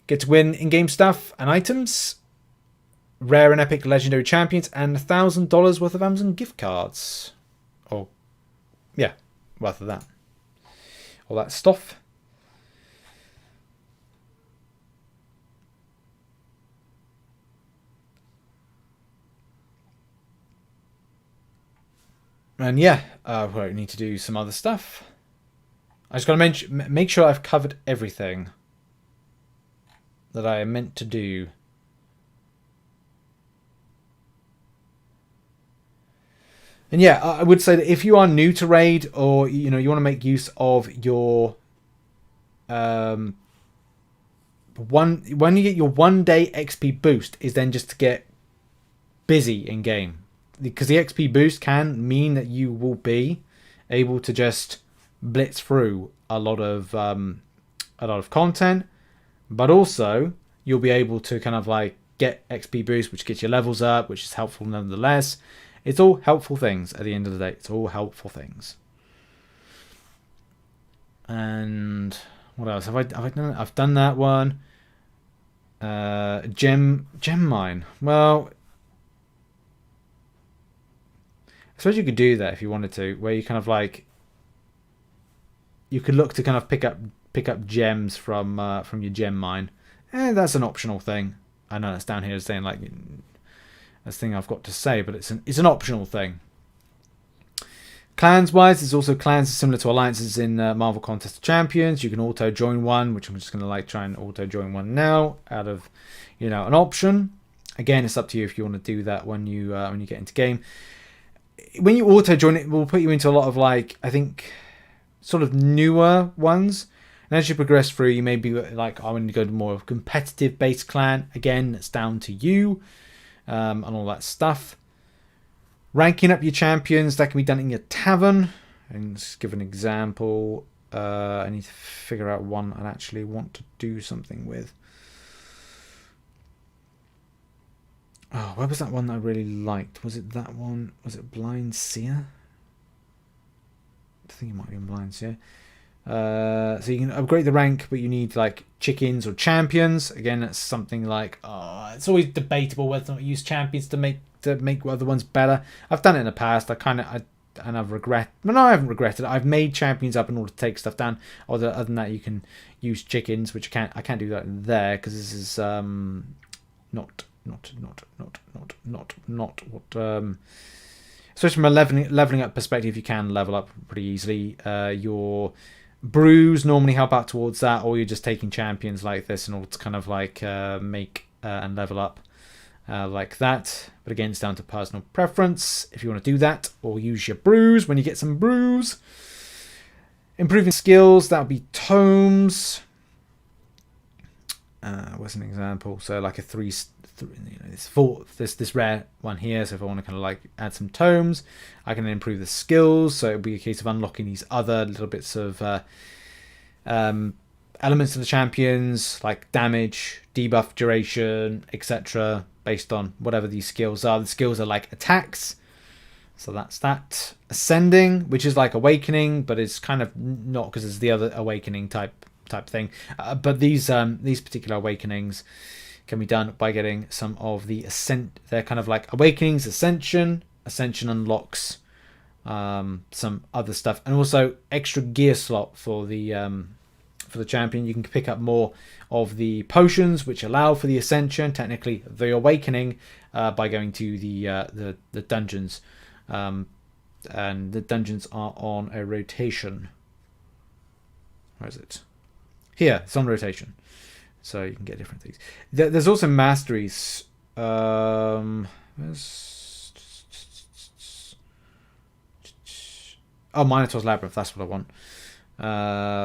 Get to win in-game stuff and items, rare and epic legendary champions, and $1,000 worth of Amazon gift cards. Or, yeah, worth of that. All that stuff. And yeah, we need to do some other stuff. I just got to make sure I've covered everything that I meant to do. And yeah, I would say that if you are new to raid, or you want to make use of your when you get your 1 day XP boost, is then just to get busy in game, because the XP boost can mean that you will be able to just blitz through a lot of content, but also you'll be able to kind of like get XP boost, which gets your levels up, which is helpful nonetheless. It's all helpful things at the end of the day. It's all helpful things. And what else have I done? I've done that one. Gem mine. Well, I suppose you could do that if you wanted to, where you kind of like, you could look to kind of pick up gems from your gem mine. That's an optional thing. I know that's down here saying like that's the thing I've got to say, but it's an optional thing. Clans wise, there's also clans similar to alliances in Marvel Contest of Champions. You can auto join one, which I'm just going to like try and auto join one now out of an option. Again, it's up to you if you want to do that when you get into game. When you auto join, it will put you into a lot of like, I think, sort of newer ones. And as you progress through, you may be like, I want to go to more of a competitive based clan. Again, it's down to you and all that stuff. Ranking up your champions, that can be done in your tavern. And let's give an example. I need to figure out one I actually want to do something with. Oh, where was that one that I really liked? Was it that one? Was it Blind Seer? I think it might be in Blind Seer. So you can upgrade the rank, but you need like chickens or champions. Again, that's something like, it's always debatable whether or not you use champions to make other ones better. I've done it in the past. I've regretted. Well, no, I haven't regretted it. I've made champions up in order to take stuff down. Other than that, you can use chickens, which I can't do that there because this is not what. Especially from a leveling up perspective, you can level up pretty easily. Your brews normally help out towards that, or you're just taking champions like this in order to kind of like make and level up like that. But again, it's down to personal preference if you want to do that, or use your brews when you get some brews. Improving skills, that would be tomes. Where's an example? So like a this rare one here. So if I want to kind of like add some tomes, I can improve the skills. So it'll be a case of unlocking these other little bits of elements of the champions, like damage, debuff, duration, etc., based on whatever these skills are. The skills are like attacks. So that's that. Ascending, which is like awakening, but it's kind of not, because it's the other awakening type thing. But these particular awakenings can be done by getting some of the ascent. They're kind of like awakenings, ascension. Ascension unlocks some other stuff, and also extra gear slot for the champion. You can pick up more of the potions, which allow for the ascension, technically the awakening, by going to the dungeons, and the dungeons are on a rotation. Where is it? Here, it's on rotation. So you can get different things. There's also masteries. Minotaur's Labyrinth. That's what I want.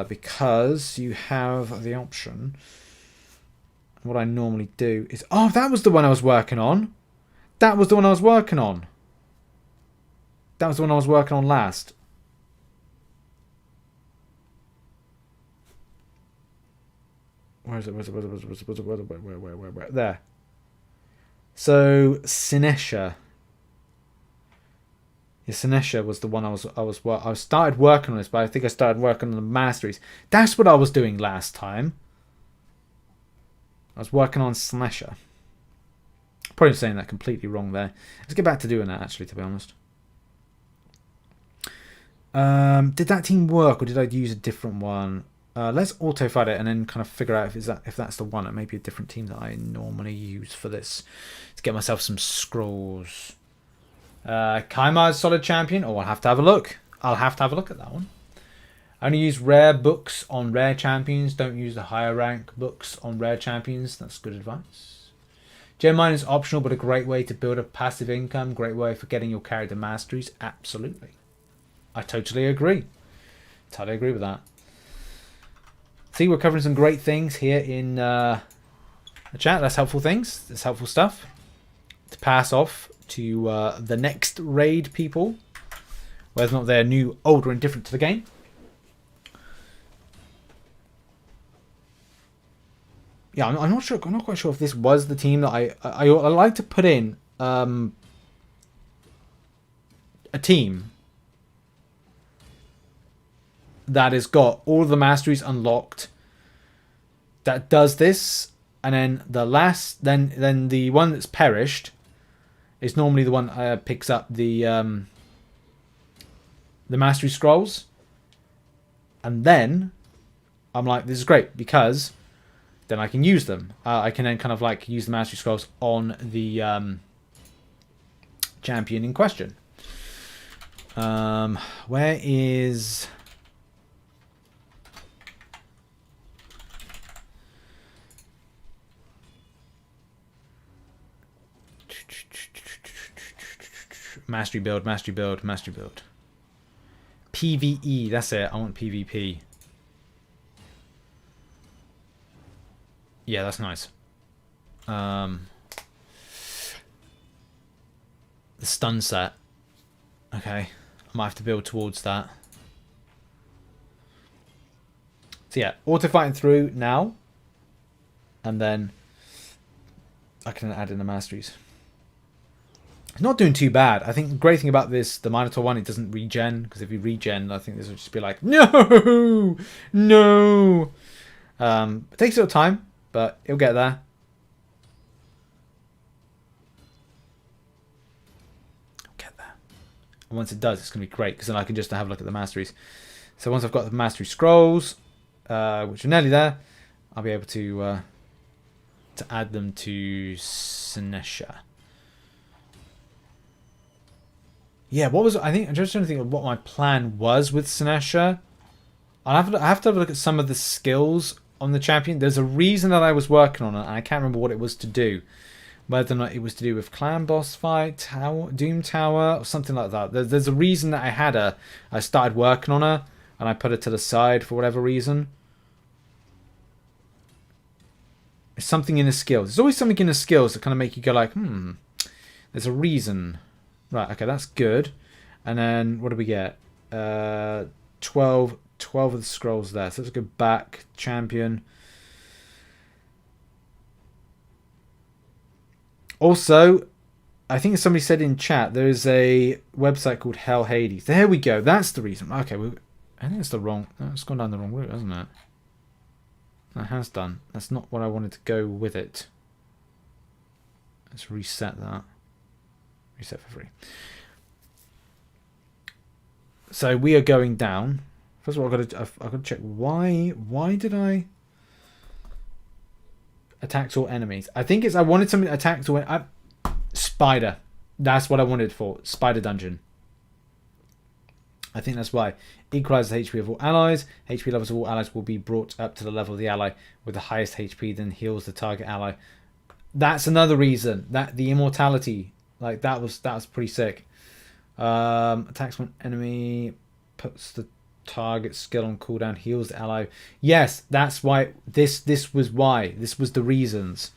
Because you have the option. What I normally do is... Oh, that was the one I was working on. That was the one I was working on. That was the one I was working on last. Where is it? Where? There. So Sinesha. Yeah, Sinesha was the one I started working on this, but I think I started working on the masteries. That's what I was doing last time. I was working on Sinesha. Probably saying that completely wrong there. Let's get back to doing that, actually, to be honest. Did that team work, or did I use a different one? Let's auto-fight it and then kind of figure out if that's the one. It may be a different team that I normally use for this. To get myself some scrolls. Kaimar's solid champion. Oh, I'll have to have a look. I'll have to have a look at that one. Only use rare books on rare champions. Don't use the higher rank books on rare champions. That's good advice. Gem mining is optional, but a great way to build a passive income. Great way for getting your character masteries. Absolutely. I totally agree. Totally agree with that. See, we're covering some great things here in the chat. That's helpful things. That's helpful stuff to pass off to the next raid people, whether or not they're new, old, or indifferent to the game. Yeah, I'm not sure. I'm not quite sure if this was the team that I like to put in a team that has got all the masteries unlocked, that does this, and then then the one that's perished is normally the one that picks up the mastery scrolls, and then I'm like, this is great because then I can use them. I can then kind of like use the mastery scrolls on the champion in question. Where is... Mastery build, mastery build, mastery build. PvE, that's it. I want PvP. Yeah, that's nice. The stun set. Okay. I might have to build towards that. So yeah, auto fighting through now. And then I can add in the masteries. It's not doing too bad. I think the great thing about this, the Minotaur one, it doesn't regen. Because if you regen, I think this would just be like, no! No! It takes a little time, but it'll get there. It'll get there. And once it does, it's going to be great. Because then I can just have a look at the masteries. So once I've got the mastery scrolls, which are nearly there, I'll be able to add them to Sinesha. Yeah, what was... I think I'm just trying to think of what my plan was with Sinesha. I have to have a look at some of the skills on the champion. There's a reason that I was working on it, and I can't remember what it was to do. Whether or not it was to do with clan boss fight, tower, Doom Tower, or something like that. There's a reason that I had her. I started working on her, and I put her to the side for whatever reason. It's something in the skills. There's always something in the skills that kind of make you go like, there's a reason. Right, okay, that's good. And then, what do we get? 12 of the scrolls there. So let's go back. Champion. Also, I think somebody said in chat, there is a website called Hell Hades. There we go. That's the reason. Okay, I think it's the wrong... It's gone down the wrong route, hasn't it? That has done. That's not what I wanted to go with it. Let's reset that. Reset for free. So we are going down. First of all, I've got to check why did I attack all enemies? I think it's I wanted something that attacks all spider. That's what I wanted for spider dungeon. I think that's why. Equalizes the HP of all allies. HP levels of all allies will be brought up to the level of the ally with the highest HP, then heals the target ally. That's another reason. That the immortality. Like that was pretty sick. Attacks one enemy, puts the target skill on cooldown, heals the ally. Yes, that's why this was why. This was the reasons.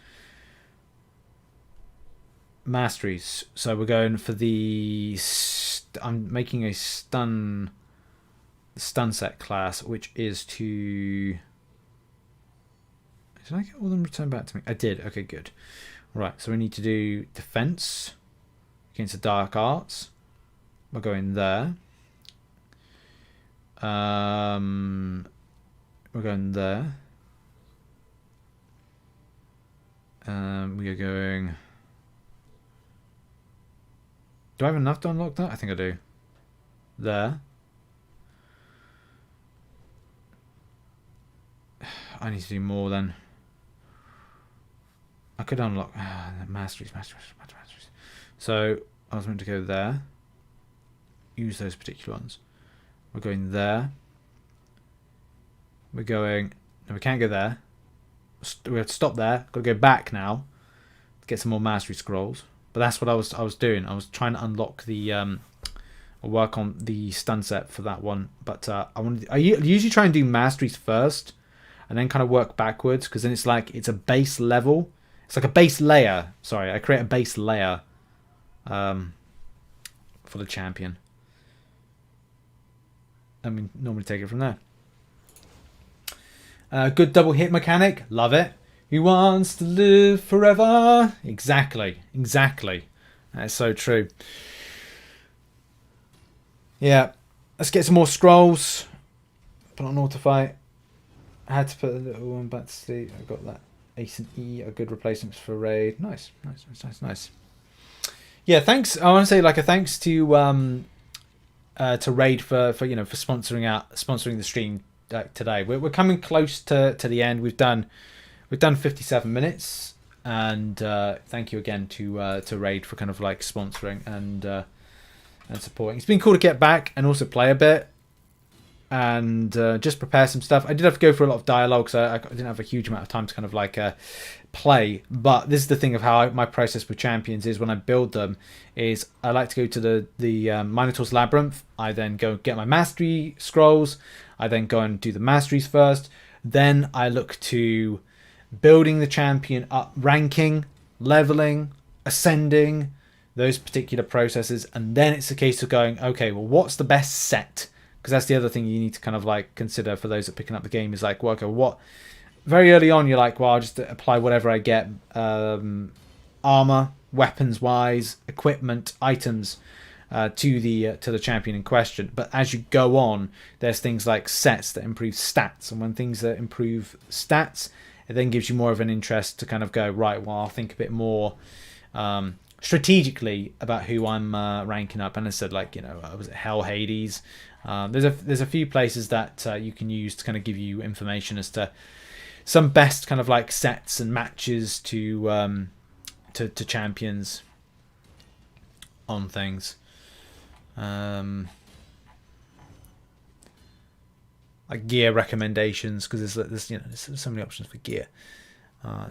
Masteries. So we're going for the I'm making a stun set class, which is to... Did I get all of them returned back to me? I did. Okay, good. Right, so we need to do defense against the dark arts. We're going there. We're going there. We are going... Do I have enough to unlock that? I think I do. There. I need to do more then. I could unlock masteries. So I was meant to go there. Use those particular ones. We're going there. we're going. No, we can't go there. We have to stop there. Got to go back now. Get some more mastery scrolls. But that's what I was doing. I was trying to unlock the or work on the stun set for that one. But I usually try and do masteries first, and then kind of work backwards, because then it's like it's a base level. It's like a base layer. Sorry, I create a base layer for the champion. I mean, normally take it from there. Good double hit mechanic. Love it. Who wants to live forever? Exactly. That's so true. Yeah. Let's get some more scrolls. Put on auto fight. I had to put a little one back to sleep. I got that. Ace and E are good replacements for raid. Nice. Yeah, thanks. I want to say like a thanks to raid for sponsoring the stream today. We're coming close to the end. We've done 57 minutes, and thank you again to raid for kind of like sponsoring and supporting. It's been cool to get back and also play a bit and just prepare some stuff. I did have to go for a lot of dialogue, so I didn't have a huge amount of time to kind of like play. But this is the thing of how my process with champions is when I build them. Is I like to go to the Minotaur's Labyrinth. I then go get my mastery scrolls. I then go and do the masteries first. Then I look to building the champion up, ranking, leveling, ascending, those particular processes. And then it's a case of going, okay, well, what's the best set? Because that's the other thing you need to kind of like consider for those that are picking up the game is like, well, okay, what? Very early on, you're like, well, I'll just apply whatever I get, armor, weapons-wise, equipment, items to the champion in question. But as you go on, there's things like sets that improve stats, and when things that improve stats, it then gives you more of an interest to kind of go, right, well, I'll think a bit more strategically about who I'm ranking up. And I said, like, was it Hell Hades? There's a few places that you can use to kind of give you information as to some best kind of like sets and matches to champions on things. Like gear recommendations, because there's so many options for gear.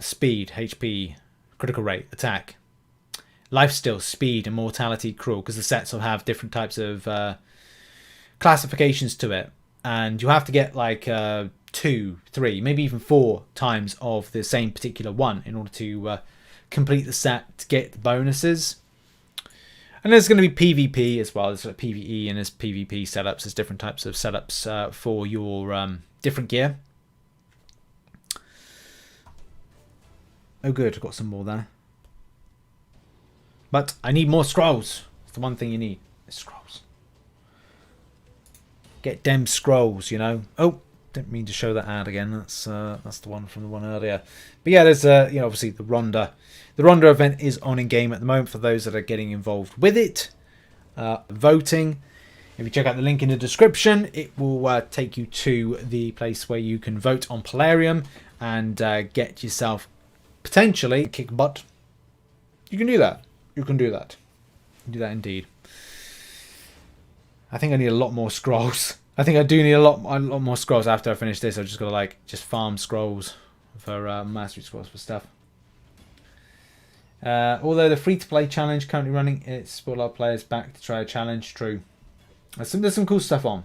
Speed, HP, critical rate, attack, lifesteal, speed, immortality, cruel, because the sets will have different types of classifications to it, and you have to get like 2, 3, maybe even 4 times of the same particular one in order to complete the set to get the bonuses. And there's going to be PvP as well. There's like PvE and there's PvP setups. There's different types of setups for your different gear. Oh good, I've got some more there. But I need more scrolls. It's the one thing you need. Is scrolls. Get dem scrolls, Oh, didn't mean to show that ad again. That's the one from the one earlier. But yeah, there's obviously the Ronda. The Ronda event is on in game at the moment for those that are getting involved with it. Voting. If you check out the link in the description, it will take you to the place where you can vote on Polarium and get yourself potentially kick butt. You can do that. You can do that. Do that indeed. I think I need a lot more scrolls. I think I do need a lot more scrolls after I finish this. I've just got to just farm scrolls for mastery scrolls for stuff. Although the free-to-play challenge currently running, it's brought a lot of players back to try a challenge. True. There's some cool stuff on.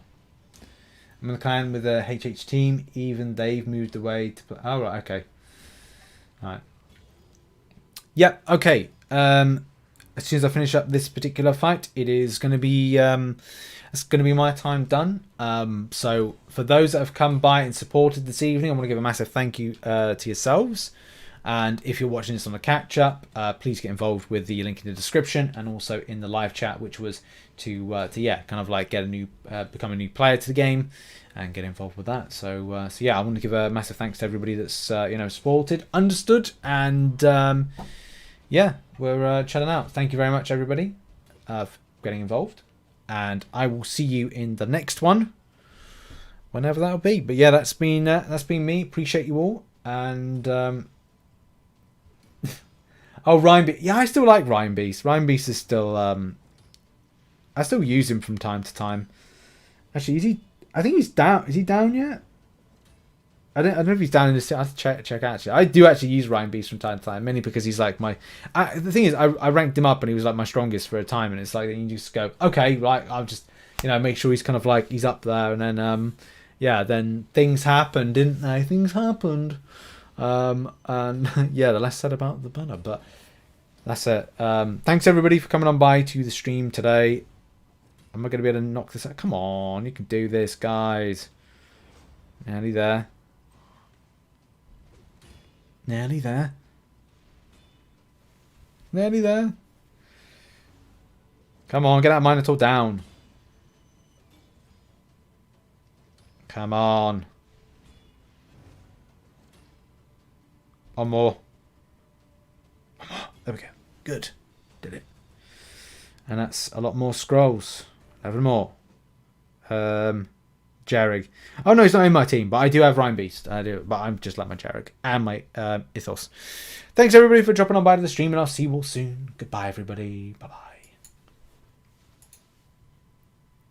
I'm in the clan with the HH team. Even they've moved away to play. Oh, right, okay. Alright. Yep, okay. As soon as I finish up this particular fight, it is going to be my time done. So for those that have come by and supported this evening, I want to give a massive thank you to yourselves. And if you're watching this on the catch up, please get involved with the link in the description and also in the live chat, which was to kind of like get become a new player to the game and get involved with that. So yeah, I want to give a massive thanks to everybody that's supported, understood, and yeah, we're chatting out. Thank you very much, everybody, for getting involved, and I will see you in the next one, whenever that'll be. But yeah, that's been me. Appreciate you all, and oh, Rhyme Beast. Yeah, I still like Rhyme Beast. Rhyme Beast is still I still use him from time to time. Actually, is he? I think he's down. Is he down yet? don't know if he's down in the. I have to check actually. I do actually use Ryan Beast from time to time, mainly because he's like my. The thing is, I ranked him up and he was like my strongest for a time, and it's like you just go, okay, right, I'll just make sure he's kind of like he's up there, and then then things happened, didn't they? Things happened, and yeah, the less said about the better. But that's it. Thanks everybody for coming on by to the stream today. Am I going to be able to knock this out? Come on, you can do this, guys. Nearly there. Nearly there. Nearly there. Come on, get that Minotaur down. Come on. One more. One more. There we go. Good. Did it. And that's a lot more scrolls. 11 more. Jarrig. Oh no, he's not in my team, but I do have Rhyme Beast. I do, but I'm just like my Jarrig and my Ethos. Thanks everybody for dropping on by to the stream, and I'll see you all soon. Goodbye, everybody. Bye bye.